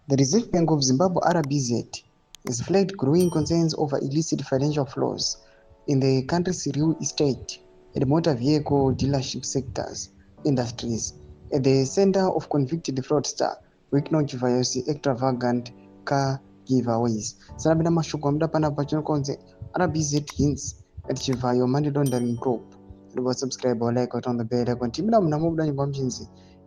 The Reserve Bank of Zimbabwe (RBZ) has flagged growing concerns over illicit financial flows in the country's real estate and motor vehicle dealership industries at the center of convicted fraudster Chivhayo's extravagant car giveaways. Sanabina mashoko amuda panapa chinokonze RBZ hints at Chivhayo money laundering probe. Subscribe or like on the bell icon.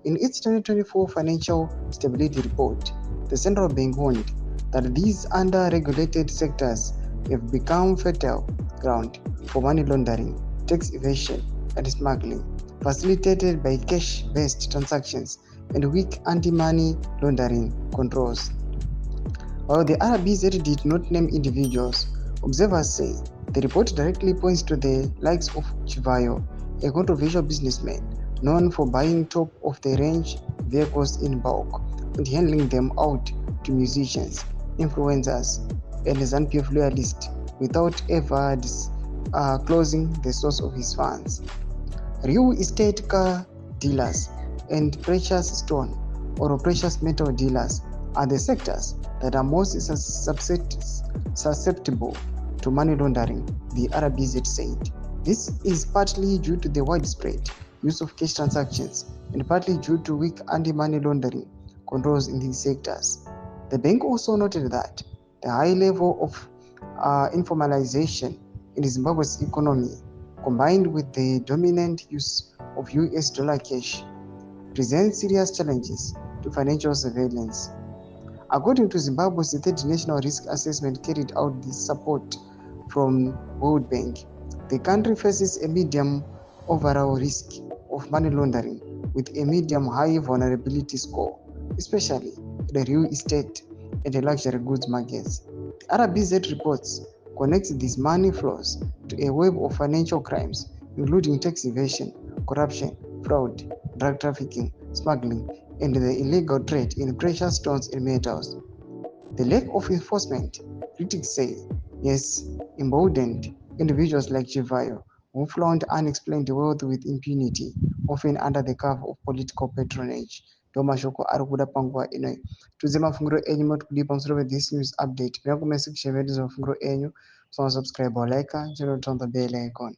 In its 2024 financial stability report, the central bank warned that these under-regulated sectors have become fertile ground for money laundering, tax evasion, and smuggling, facilitated by cash-based transactions and weak anti-money laundering controls. While the RBZ did not name individuals, observers say the report directly points to the likes of Chivhayo, a controversial businessman known for buying top-of-the-range vehicles in bulk and handing them out to musicians, influencers, and ZANU-PF loyalists without ever disclosing the source of his funds. Real estate car dealers and precious stone or precious metal dealers are the sectors that are most susceptible to money laundering, the RBZ said. This is partly due to the widespread use of cash transactions and partly due to weak anti-money laundering controls in these sectors. The bank also noted that the high level of informalization in Zimbabwe's economy, combined with the dominant use of US dollar cash, presents serious challenges to financial surveillance. According to Zimbabwe's third national risk assessment carried out with support from World Bank, the country faces a medium overall risk of money laundering with a medium-high vulnerability score, especially in the real estate and the luxury goods markets. The RBZ reports connects these money flows to a web of financial crimes, including tax evasion, corruption, fraud, drug trafficking, smuggling, and the illegal trade in precious stones and metals. The lack of enforcement, critics say, has emboldened individuals like Chivhayo, who flaunt unexplained wealth with impunity, often under the cover of political patronage. Domashoko arikuda panguva ino. Tuze mafungiro enyu moti pamusoro with news update. Mira comment section vedu mafungiro enyu. So subscribe or like, channel turn the bell icon.